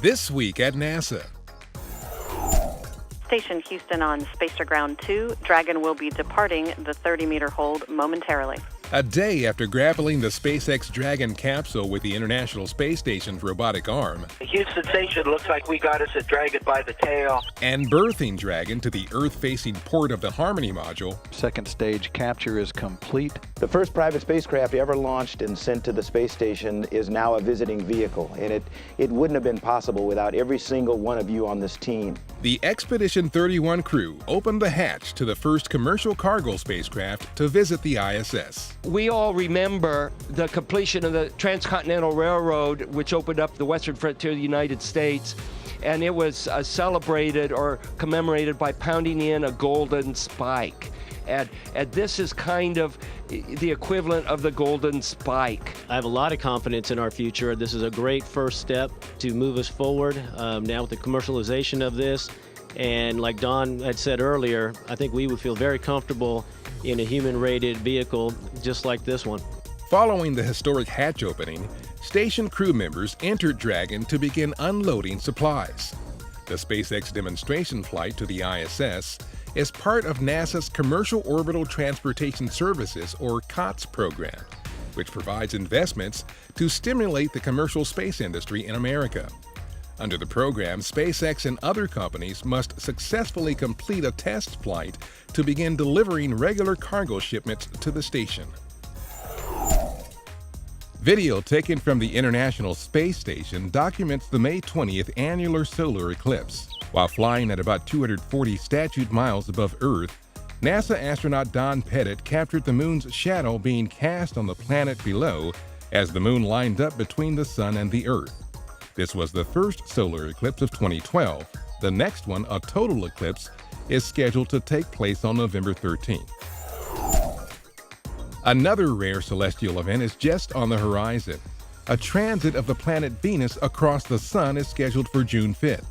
This week at NASA. Station Houston on Space Ground 2, Dragon will be departing the 30-meter hold momentarily. A day after grappling the SpaceX Dragon capsule with the International Space Station's robotic arm, The Houston station looks like we got us a Dragon by the tail. and berthing Dragon to the Earth-facing port of the Harmony module, Second stage capture is complete. The first private spacecraft ever launched and sent to the space station is now a visiting vehicle, and it wouldn't have been possible without every single one of you on this team. the Expedition 31 crew opened the hatch to the first commercial cargo spacecraft to visit the ISS. We all remember the completion of the Transcontinental Railroad, which opened up the western frontier of the United States, and it was celebrated or commemorated by pounding in a golden spike. And this is kind of the equivalent of the golden spike. I have a lot of confidence in our future. This is a great first step to move us forward now with the commercialization of this. And like Don had said earlier, I think we would feel very comfortable in a human-rated vehicle just like this one. Following the historic hatch opening, station crew members entered Dragon to begin unloading supplies. The SpaceX demonstration flight to the ISS is part of NASA's Commercial Orbital Transportation Services, or COTS program, which provides investments to stimulate the commercial space industry in America. Under the program, SpaceX and other companies must successfully complete a test flight to begin delivering regular cargo shipments to the station. Video taken from the International Space Station documents the May 20th annular solar eclipse. While flying at about 240 statute miles above Earth, NASA astronaut Don Pettit captured the moon's shadow being cast on the planet below as the moon lined up between the sun and the Earth. This was the first solar eclipse of 2012. The next one, a total eclipse, is scheduled to take place on November 13th. Another rare celestial event is just on the horizon. A transit of the planet Venus across the sun is scheduled for June 5th.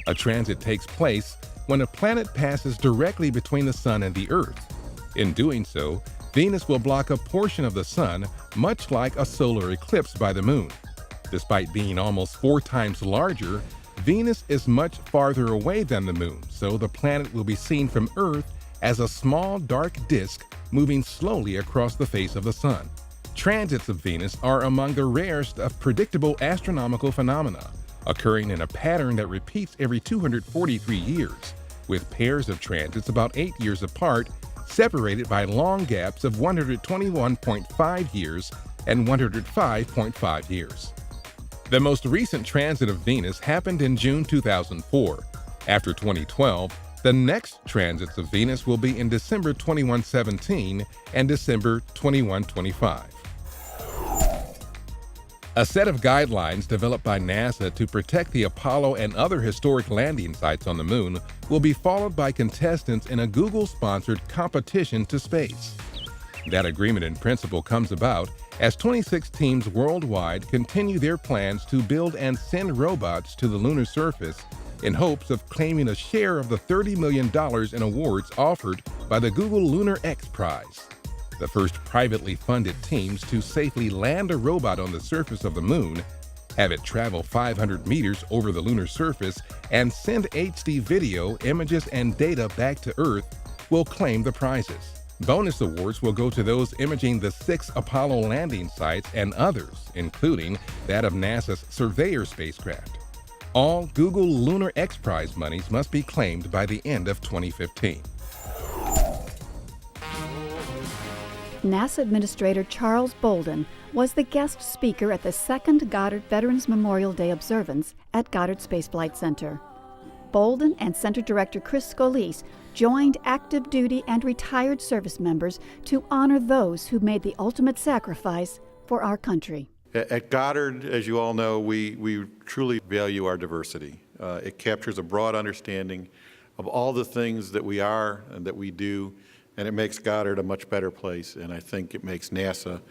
A transit takes place when a planet passes directly between the sun and the Earth. In doing so, Venus will block a portion of the sun, much like a solar eclipse by the moon. Despite being almost 4 times larger, Venus is much farther away than the moon, so the planet will be seen from Earth as a small dark disk moving slowly across the face of the sun. Transits of Venus are among the rarest of predictable astronomical phenomena, occurring in a pattern that repeats every 243 years, with pairs of transits about 8 years apart, separated by long gaps of 121.5 years and 105.5 years. The most recent transit of Venus happened in June 2004. After 2012, the next transits of Venus will be in December 2117 and December 2125. A set of guidelines developed by NASA to protect the Apollo and other historic landing sites on the moon will be followed by contestants in a Google-sponsored competition to space. That agreement in principle comes about as 26 teams worldwide continue their plans to build and send robots to the lunar surface in hopes of claiming a share of the $30 million in awards offered by the Google Lunar XPrize. The first privately funded teams to safely land a robot on the surface of the moon, have it travel 500 meters over the lunar surface, and send HD video, images, and data back to Earth will claim the prizes. Bonus awards will go to those imaging the 6 Apollo landing sites and others, including that of NASA's Surveyor spacecraft. All Google Lunar XPrize monies must be claimed by the end of 2015. NASA Administrator Charles Bolden was the guest speaker at the second Goddard Veterans Memorial Day observance at Goddard Space Flight Center. Bolden and Center Director Chris Scalise joined active duty and retired service members to honor those who made the ultimate sacrifice for our country. At Goddard, as you all know, we truly value our diversity. It captures a broad understanding of all the things that we are and that we do, and it makes Goddard a much better place, and I think it makes NASA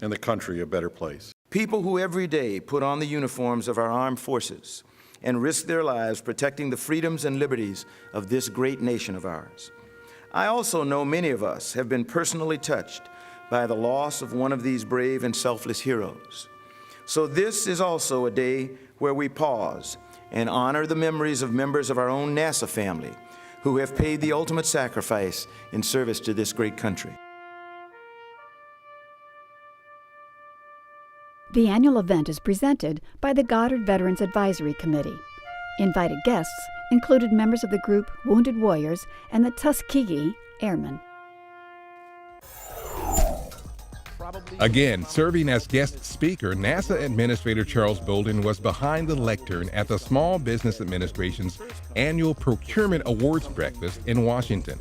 and the country a better place. People who every day put on the uniforms of our armed forces and risk their lives protecting the freedoms and liberties of this great nation of ours. I also know many of us have been personally touched by the loss of one of these brave and selfless heroes. So this is also a day where we pause and honor the memories of members of our own NASA family who have paid the ultimate sacrifice in service to this great country. The annual event is presented by the Goddard Veterans Advisory Committee. Invited guests included members of the group Wounded Warriors and the Tuskegee Airmen. Again, serving as guest speaker, NASA Administrator Charles Bolden was behind the lectern at the Small Business Administration's annual Procurement Awards Breakfast in Washington.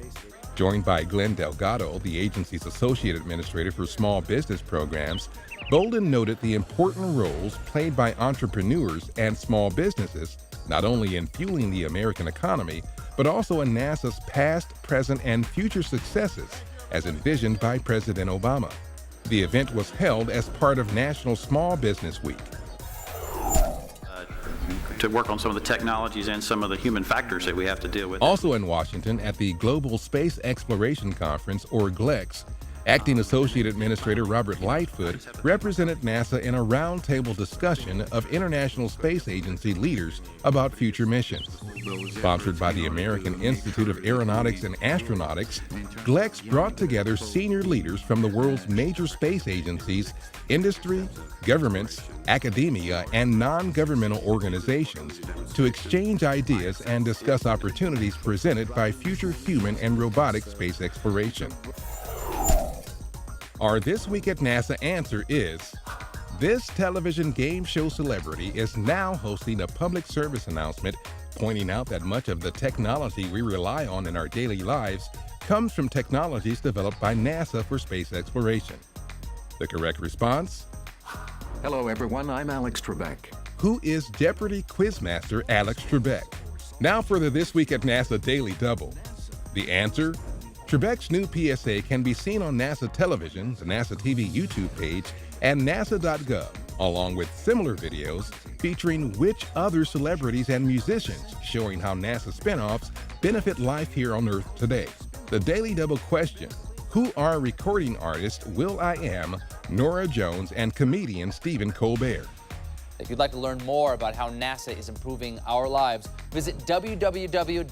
Joined by Glenn Delgado, the agency's Associate Administrator for Small Business Programs, Bolden noted the important roles played by entrepreneurs and small businesses, not only in fueling the American economy, but also in NASA's past, present, and future successes, as envisioned by President Obama. The event was held as part of National Small Business Week. To work on some of the technologies and some of the human factors that we have to deal with. Also in Washington at the Global Space Exploration Conference, or GLEX, Acting Associate Administrator Robert Lightfoot represented NASA in a roundtable discussion of International Space Agency leaders about future missions. Sponsored by the American Institute of Aeronautics and Astronautics, GLEX brought together senior leaders from the world's major space agencies, industry, governments, academia, and non-governmental organizations to exchange ideas and discuss opportunities presented by future human and robotic space exploration. Our This Week at NASA answer is, this television game show celebrity is now hosting a public service announcement pointing out that much of the technology we rely on in our daily lives comes from technologies developed by NASA for space exploration. The correct response? Hello everyone, I'm Alex Trebek. Who is Jeopardy quizmaster Alex Trebek? Now for the This Week at NASA Daily Double. The answer? Trebek's new PSA can be seen on NASA television's NASA TV YouTube page and nasa.gov, along with similar videos featuring which other celebrities and musicians showing how NASA spinoffs benefit life here on Earth today. The Daily Double question: who are recording artist will.i.am, Norah Jones, and comedian Stephen Colbert? If you'd like to learn more about how NASA is improving our lives, visit www.nasa.gov.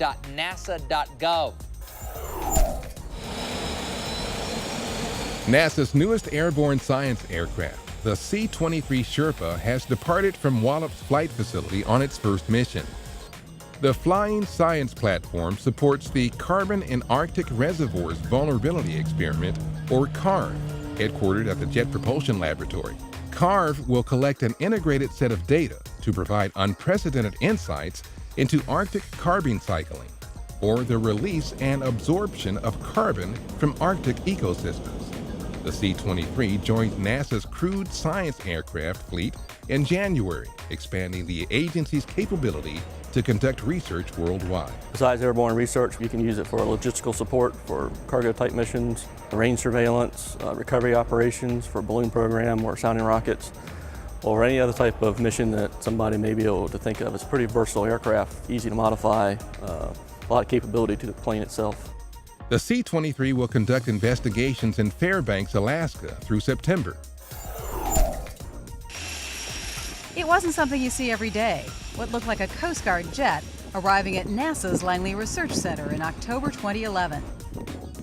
NASA's newest airborne science aircraft, the C23 Sherpa, has departed from Wallops Flight Facility on its first mission. The Flying Science Platform supports the Carbon in Arctic Reservoirs Vulnerability Experiment, or CARV, headquartered at the Jet Propulsion Laboratory. CARV will collect an integrated set of data to provide unprecedented insights into Arctic carbon cycling, or the release and absorption of carbon from Arctic ecosystems. The C-23 joined NASA's crewed science aircraft fleet in January, expanding the agency's capability to conduct research worldwide. Besides airborne research, you can use it for logistical support for cargo-type missions, range surveillance, recovery operations for a balloon program or sounding rockets, or any other type of mission that somebody may be able to think of. It's a pretty versatile aircraft, easy to modify, a lot of capability to the plane itself. The C-23 will conduct investigations in Fairbanks, Alaska through September. It wasn't something you see every day. What looked like a Coast Guard jet arriving at NASA's Langley Research Center in October 2011.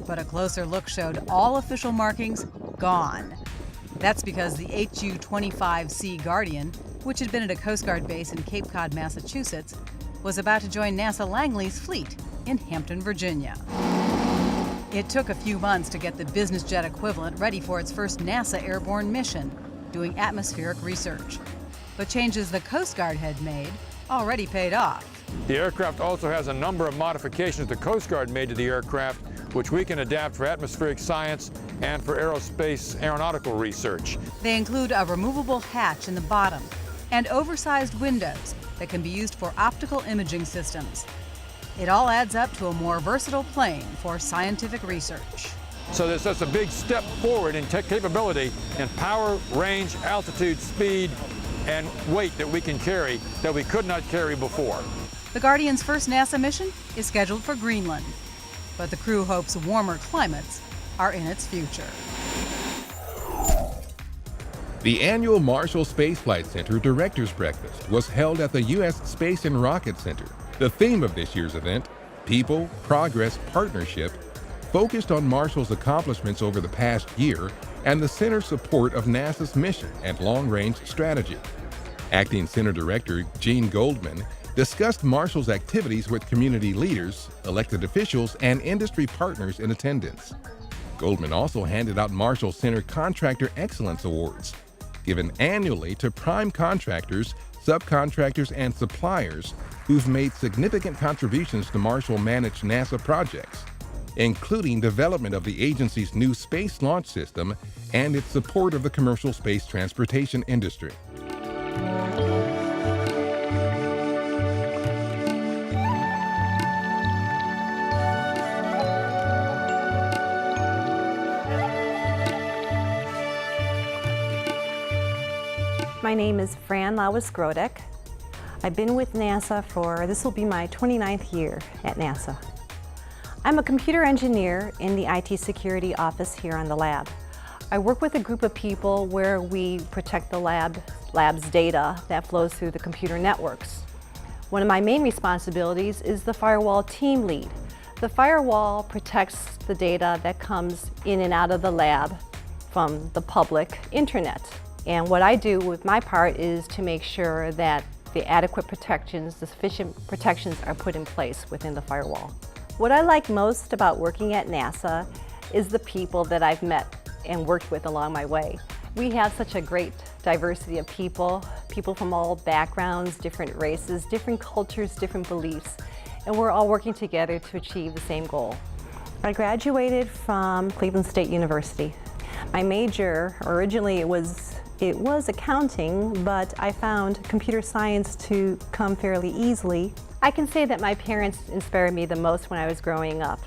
But a closer look showed all official markings gone. That's because the HU25C Guardian, which had been at a Coast Guard base in Cape Cod, Massachusetts, was about to join NASA Langley's fleet in Hampton, Virginia. It took a few months to get the business jet equivalent ready for its first NASA airborne mission, doing atmospheric research. But changes the Coast Guard had made already paid off. The aircraft also has a number of modifications the Coast Guard made to the aircraft, which we can adapt for atmospheric science and for aerospace aeronautical research. They include a removable hatch in the bottom and oversized windows that can be used for optical imaging systems. It all adds up to a more versatile plane for scientific research. So there's just a big step forward in tech capability in power, range, altitude, speed, and weight that we can carry that we could not carry before. The Guardian's first NASA mission is scheduled for Greenland, but the crew hopes warmer climates are in its future. The annual Marshall Space Flight Center Directors Breakfast was held at the U.S. Space and Rocket Center. The theme of this year's event, People, Progress, Partnership, focused on Marshall's accomplishments over the past year and the center's support of NASA's mission and long-range strategy. Acting Center Director Gene Goldman discussed Marshall's activities with community leaders, elected officials, and industry partners in attendance. Goldman also handed out Marshall Center Contractor Excellence Awards, given annually to prime contractors, subcontractors, and suppliers who've made significant contributions to Marshall-managed NASA projects, including development of the agency's new space launch system and its support of the commercial space transportation industry. My name is Fran Lawis-Grodek. I've been with NASA this will be my 29th year at NASA. I'm a computer engineer in the IT security office here on the lab. I work with a group of people where we protect the lab's data that flows through the computer networks. One of my main responsibilities is the firewall team lead. The firewall protects the data that comes in and out of the lab from the public internet. And what I do with my part is to make sure that the adequate protections, the sufficient protections are put in place within the firewall. What I like most about working at NASA is the people that I've met and worked with along my way. We have such a great diversity of people from all backgrounds, different races, different cultures, different beliefs, and we're all working together to achieve the same goal. I graduated from Cleveland State University. My major, originally it was accounting, but I found computer science to come fairly easily. I can say that my parents inspired me the most when I was growing up.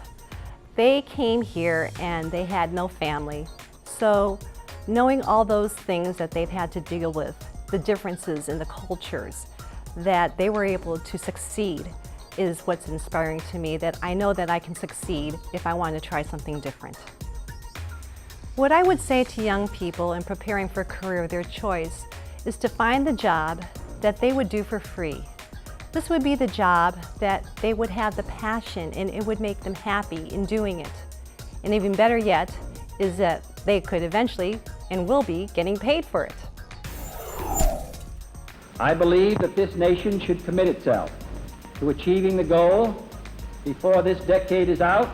They came here and they had no family. So knowing all those things that they've had to deal with, the differences in the cultures, that they were able to succeed is what's inspiring to me, that I know that I can succeed if I want to try something different. What I would say to young people in preparing for a career of their choice is to find the job that they would do for free. This would be the job that they would have the passion and it would make them happy in doing it. And even better yet is that they could eventually and will be getting paid for it. I believe that this nation should commit itself to achieving the goal before this decade is out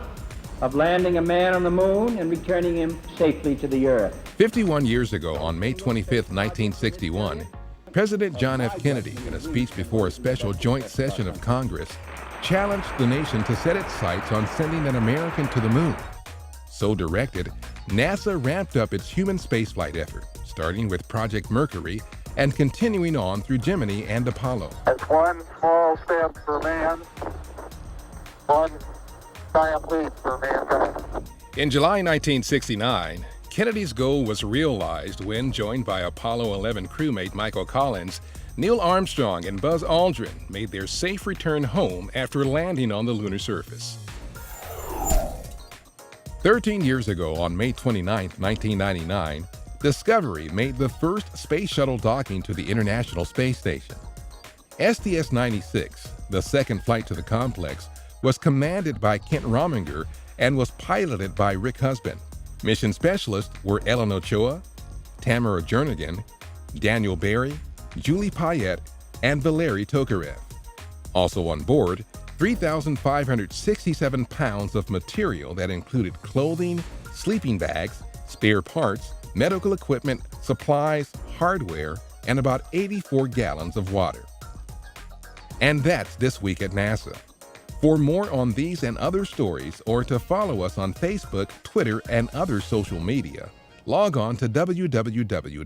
of landing a man on the moon and returning him safely to the Earth. 51 years ago, on May 25, 1961, President John F. Kennedy, in a speech before a special joint session of Congress, challenged the nation to set its sights on sending an American to the moon. So directed, NASA ramped up its human spaceflight effort, starting with Project Mercury and continuing on through Gemini and Apollo. It's one small step for man, one giant leap for mankind. In July 1969, Kennedy's goal was realized when, joined by Apollo 11 crewmate Michael Collins, Neil Armstrong and Buzz Aldrin made their safe return home after landing on the lunar surface. 13 years ago, on May 29, 1999, Discovery made the first space shuttle docking to the International Space Station. STS-96, the second flight to the complex, was commanded by Kent Rominger and was piloted by Rick Husband. Mission specialists were Ellen Ochoa, Tamara Jernigan, Daniel Berry, Julie Payette, and Valery Tokarev. Also on board, 3,567 pounds of material that included clothing, sleeping bags, spare parts, medical equipment, supplies, hardware, and about 84 gallons of water. And that's This Week at NASA. For more on these and other stories, or to follow us on Facebook, Twitter, and other social media, log on to www.nasa.gov.